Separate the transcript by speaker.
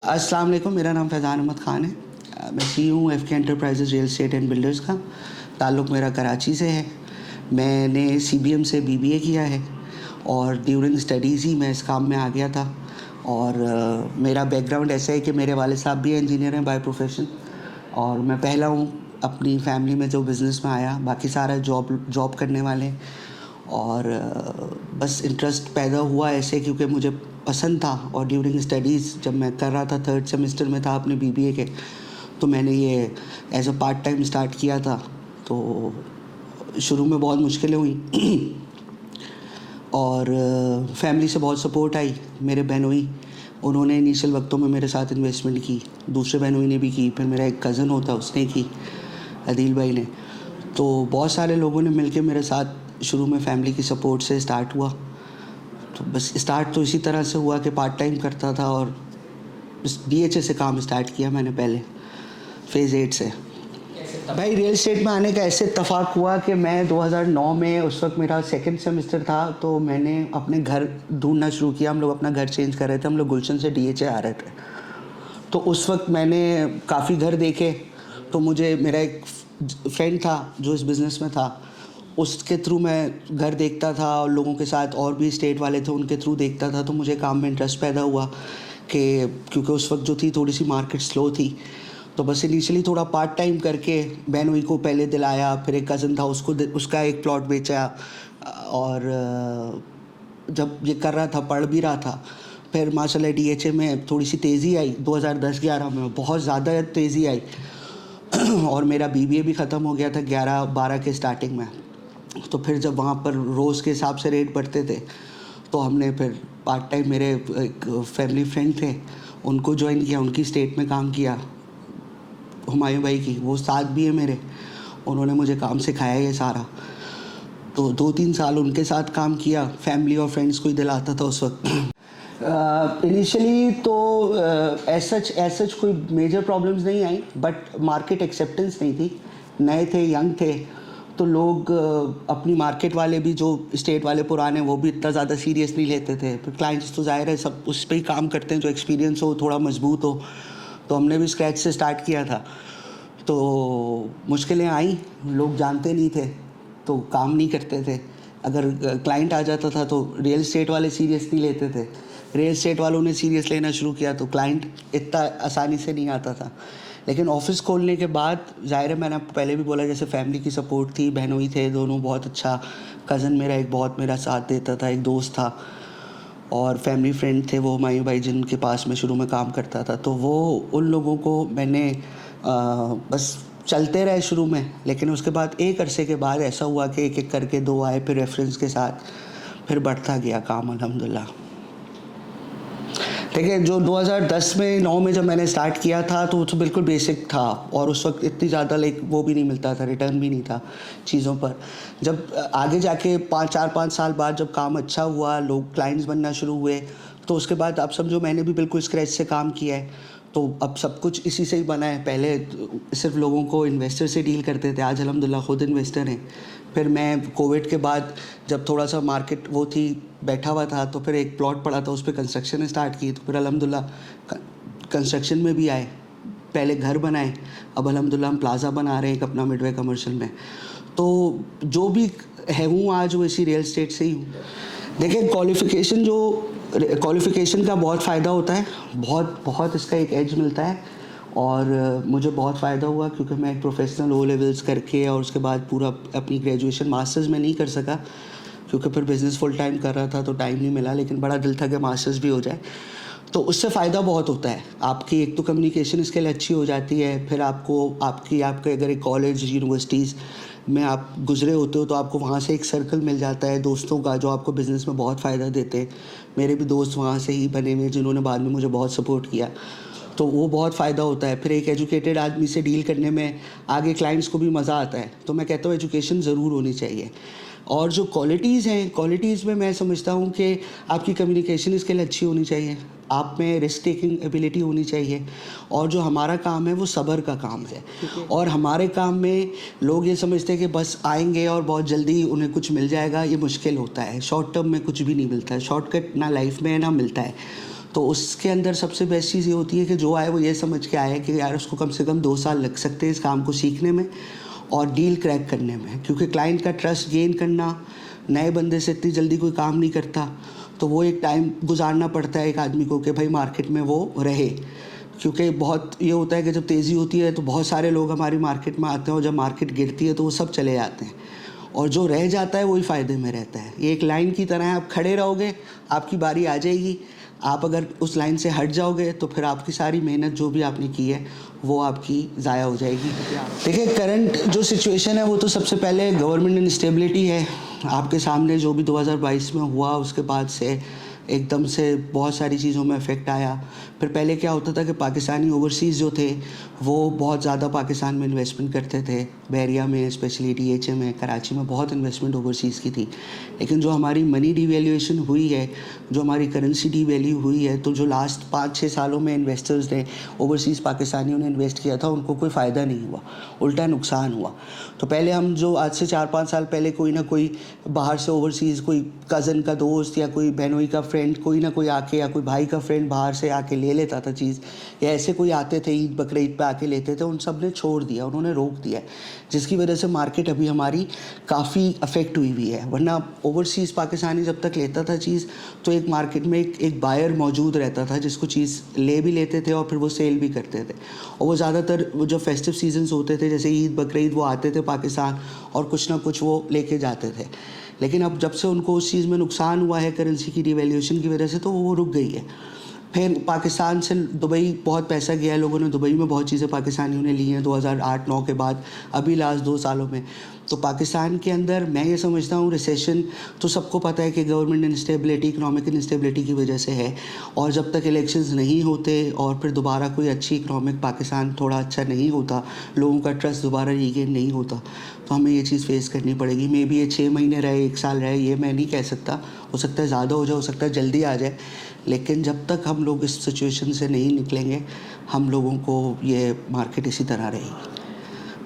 Speaker 1: अस्सलाम वालेकुम, मेरा नाम फैज़ान अहमद ख़ान है। मैं CEO हूँ F K enterprises real estate and builders का। ताल्लुक़ मेरा कराची से है। मैंने CBM से BBA किया है और ड्यूरिंग स्टडीज़ ही मैं इस काम में आ गया था। और मेरा बैकग्राउंड ऐसा है कि मेरे वालिद साहब भी इंजीनियर हैं बाय प्रोफेशन, और मैं पहला हूँ अपनी फैमिली में जो बिज़नेस में आया। बाकी सारा जॉब करने वाले हैं। और बस इंटरेस्ट पैदा हुआ ऐसे क्योंकि मुझे पसंद था। और ड्यूरिंग स्टडीज़ जब मैं कर रहा था, 3rd सेमेस्टर में था अपने BBA के, तो मैंने ये as a part time start किया था। तो शुरू में बहुत मुश्किलें हुई और फैमिली से बहुत सपोर्ट आई। मेरे बहनोई, उन्होंने इनिशियल वक्तों में मेरे साथ इन्वेस्टमेंट की, दूसरे बहनोई ने भी की, फिर मेरा एक कज़न होता उसने की, अदील भाई ने। तो बहुत सारे लोगों ने मिलके मेरे साथ शुरू में फैमिली की सपोर्ट से स्टार्ट हुआ। तो बस स्टार्ट तो इसी तरह से हुआ कि पार्ट टाइम करता था और बस DHA से काम स्टार्ट किया मैंने पहले, फ़ेज़ 8 से। भाई रियल एस्टेट में आने का ऐसे इत्तेफ़ाक हुआ कि मैं 2009 में, उस वक्त मेरा 2nd सेमेस्टर था, तो मैंने अपने घर ढूँढना शुरू किया। हम लोग अपना घर चेंज कर रहे थे, हम लोग गुलशन से DHA आ रहे थे। तो उस वक्त मैंने काफ़ी घर देखे। तो मुझे मेरा एक फ्रेंड था जो इस बिज़नेस में था, उसके थ्रू मैं घर देखता था और लोगों के साथ और भी स्टेट वाले थे उनके थ्रू देखता था। तो मुझे काम में इंटरेस्ट पैदा हुआ कि क्योंकि उस वक्त जो थी थोड़ी सी मार्केट स्लो थी, तो बस इनिशियली थोड़ा पार्ट टाइम करके बहनोई को पहले दिलाया, फिर एक कज़न था उसका एक प्लॉट बेचा। और जब ये कर रहा था, पढ़ भी रहा था, फिर माशाल्लाह DHA में थोड़ी सी तेज़ी आई। 2010-11 में बहुत ज़्यादा तेज़ी आई और मेरा BBA भी ख़त्म हो गया था 11-12 के स्टार्टिंग में। तो फिर जब वहाँ पर रोज़ के हिसाब से रेट बढ़ते थे, तो हमने फिर पार्ट टाइम, मेरे एक फैमिली फ्रेंड थे, उनको जॉइन किया, उनकी स्टेट में काम किया, हुमायूं भाई की, वो साथ भी है मेरे। उन्होंने मुझे काम सिखाया ये सारा। तो 2-3 साल उनके साथ काम किया, फैमिली और फ्रेंड्स को ही दिलाता था उस वक्त। इनिशियली तो एज सच कोई मेजर प्रॉब्लम्स नहीं आई, बट मार्केट एक्सेप्टेंस नहीं थी। नए थे, यंग थे, तो लोग अपनी मार्केट वाले भी, जो स्टेट वाले पुराने, वो भी इतना ज़्यादा सीरियस नहीं लेते थे। फिर क्लाइंट्स तो ज़ाहिर है सब उस पर ही काम करते हैं जो एक्सपीरियंस हो, थोड़ा मजबूत हो। तो हमने भी स्क्रैच से स्टार्ट किया था। तो मुश्किलें आई, लोग जानते नहीं थे तो काम नहीं करते थे। अगर क्लाइंट आ जाता था तो रियल एस्टेट वाले सीरियस नहीं लेते थे। रियल एस्टेट वालों ने सीरियस लेना शुरू किया तो क्लाइंट इतना आसानी से नहीं आता था। लेकिन ऑफ़िस खोलने के बाद ज़ाहिर है, मैंने आपको पहले भी बोला, जैसे फैमिली की सपोर्ट थी, बहनोई थे दोनों बहुत अच्छा, कज़न मेरा एक बहुत मेरा साथ देता था, एक दोस्त था, और फैमिली फ्रेंड थे वो हुमायूं भाई जिनके पास मैं शुरू में काम करता था। तो वो उन लोगों को मैंने बस चलते रहे शुरू में। लेकिन उसके बाद एक अरसे के बाद ऐसा हुआ कि एक-एक करके 2 आए, फिर रेफ़रेंस के साथ फिर बढ़ता गया काम अल्हम्दुलिल्लाह। देखिए, जो 2010 में 9 में जब मैंने स्टार्ट किया था तो बिल्कुल बेसिक था, और उस वक्त इतनी ज़्यादा वो भी नहीं मिलता था, रिटर्न भी नहीं था चीज़ों पर। जब आगे जाके 4-5 साल बाद जब काम अच्छा हुआ, लोग क्लाइंट्स बनना शुरू हुए, तो उसके बाद आप समझो मैंने भी बिल्कुल स्क्रैच से काम किया है। तो अब सब कुछ इसी से ही बना है। पहले सिर्फ लोगों को इन्वेस्टर से डील करते थे, आज अल्हम्दुलिल्लाह खुद इन्वेस्टर हैं। फिर मैं कोविड के बाद जब थोड़ा सा मार्केट वो थी, बैठा हुआ था, तो फिर एक प्लॉट पड़ा था, उस पर कंस्ट्रक्शन स्टार्ट की। तो फिर अल्हम्दुलिल्लाह कंस्ट्रक्शन में भी आए, पहले घर बनाए, अब अल्हम्दुलिल्लाह हम प्लाज़ा बना रहे हैं एक अपना मिडवे कमर्शियल में। तो जो भी है हूँ आज, वो इसी रियल एस्टेट से ही हूँ। देखिए, क्वालिफ़िकेशन का बहुत फ़ायदा होता है, बहुत इसका एक एज मिलता है। और मुझे बहुत फ़ायदा हुआ क्योंकि मैं एक प्रोफेशनल O लेवल्स करके और उसके बाद पूरा अपनी ग्रेजुएशन, मास्टर्स में नहीं कर सका क्योंकि फिर बिज़नेस फुल टाइम कर रहा था तो टाइम नहीं मिला। लेकिन बड़ा दिल था कि मास्टर्स भी हो जाए। तो उससे फ़ायदा बहुत होता है। आपकी एक तो कम्युनिकेशन स्किल अच्छी हो जाती है, फिर आपके अगर एक कॉलेज, यूनिवर्सिटीज़ में आप गुज़रे होते हो तो आपको वहाँ से एक सर्कल मिल जाता है दोस्तों का, जो आपको बिज़नेस में बहुत फ़ायदा देते हैं। मेरे भी दोस्त वहाँ से ही बने हुए जिन्होंने बाद में मुझे बहुत सपोर्ट किया, तो वो बहुत फ़ायदा होता है। फिर एक एजुकेटेड आदमी से डील करने में आगे क्लाइंट्स को भी मज़ा आता है। तो मैं कहता हूँ एजुकेशन ज़रूर होनी चाहिए। और जो क्वालिटीज़ हैं, क्वालिटीज़ में मैं समझता हूँ कि आपकी कम्युनिकेशन स्किल अच्छी होनी चाहिए, आप में रिस्क टेकिंग एबिलिटी होनी चाहिए, और जो हमारा काम है वो सब्र का काम है। और हमारे काम में लोग ये समझते हैं कि बस आएंगे और बहुत जल्दी उन्हें कुछ मिल जाएगा, ये मुश्किल होता है। शॉर्ट टर्म में कुछ भी नहीं मिलता है, शॉर्टकट ना लाइफ में है ना मिलता है। तो उसके अंदर सबसे बेस्ट चीज़ ये होती है कि जो आए वो ये समझ के आए कि यार उसको कम से कम 2 साल लग सकते हैं इस काम को सीखने में और डील क्रैक करने में, क्योंकि क्लाइंट का ट्रस्ट गेन करना नए बंदे से इतनी जल्दी कोई काम नहीं करता। तो वो एक टाइम गुजारना पड़ता है एक आदमी को कि भाई मार्केट में वो रहे, क्योंकि बहुत ये होता है कि जब तेज़ी होती है तो बहुत सारे लोग हमारी मार्केट में आते हैं और जब मार्केट गिरती है तो वो सब चले जाते हैं और जो रह जाता है वही फ़ायदे में रहता है। ये एक लाइन की तरह है, आप खड़े रहोगे आपकी बारी आ जाएगी, आप अगर उस लाइन से हट जाओगे तो फिर आपकी सारी मेहनत जो भी आपने की है वो आपकी ज़ाया हो जाएगी। देखिए करंट जो सिचुएशन है वो तो सबसे पहले गवर्नमेंट इंस्टेबिलिटी है। आपके सामने जो भी 2022 में हुआ उसके बाद से एकदम से बहुत सारी चीज़ों में इफ़ेक्ट आया। फिर पहले क्या होता था कि पाकिस्तानी ओवरसीज़ जो थे वो बहुत ज़्यादा पाकिस्तान में इन्वेस्टमेंट करते थे, बहरिया में स्पेशली DHA में, कराची में बहुत इन्वेस्टमेंट ओवरसीज़ की थी। लेकिन जो हमारी मनी डिवैल्यूएशन हुई है, जो हमारी करेंसी डिवैल्यू हुई है, तो जो लास्ट 5-6 सालों में इन्वेस्टर्स ने ओवरसीज़ पाकिस्तानियों ने इन्वेस्ट किया था उनको कोई फ़ायदा नहीं हुआ, उल्टा नुकसान हुआ। तो पहले हम जो आज से 4-5 साल पहले कोई ना कोई बाहर से ओवरसीज़ कोई कज़न का दोस्त या कोई बहनोई का फ्रेंड कोई ना कोई आके या कोई भाई का फ्रेंड बाहर से आके ले लेता था चीज़, या ऐसे कोई आते थे ईद बकरीद पे आके लेते थे, उन सब ने छोड़ दिया, उन्होंने रोक दिया, जिसकी वजह से मार्केट अभी हमारी काफ़ी अफेक्ट हुई है। वरना ओवरसीज़ पाकिस्तानी जब तक लेता था चीज़ तो एक मार्केट में एक बायर मौजूद रहता था जिसको चीज़ ले भी लेते थे और फिर वो सेल भी करते थे। और वो ज़्यादातर वो जो फेस्टिव सीजन्स होते थे जैसे ईद बकरीद वो आते थे पाकिस्तान और कुछ ना कुछ वो लेके जाते थे। लेकिन अब जब से उनको उस चीज़ में नुकसान हुआ है करेंसी की डिवैल्यूएशन की वजह से तो वो रुक गई है। फिर पाकिस्तान से दुबई बहुत पैसा गया है, लोगों ने दुबई में बहुत चीज़ें पाकिस्तानियों ने ली हैं 2008-9 के बाद, अभी लास्ट 2 सालों में। तो पाकिस्तान के अंदर मैं ये समझता हूँ रिसेशन तो सबको पता है कि गवर्नमेंट इंस्टेबिलिटी, इकोनॉमिक इंस्टेबिलिटी की वजह से है, और जब तक इलेक्शंस नहीं होते और फिर दोबारा कोई अच्छी इकोनॉमिक पाकिस्तान थोड़ा अच्छा नहीं होता, लोगों का ट्रस्ट दोबारा रीगेन नहीं होता, तो हमें ये चीज़ फेस करनी पड़ेगी। मे बी ये 6 महीने रहे, 1 साल रहे, ये मैं नहीं कह सकता, हो सकता है ज़्यादा हो जाए, हो सकता है जल्दी आ जाए। लेकिन जब तक हम लोग इस सिचुएशन से नहीं निकलेंगे हम लोगों को ये मार्केट इसी तरह रहेगी।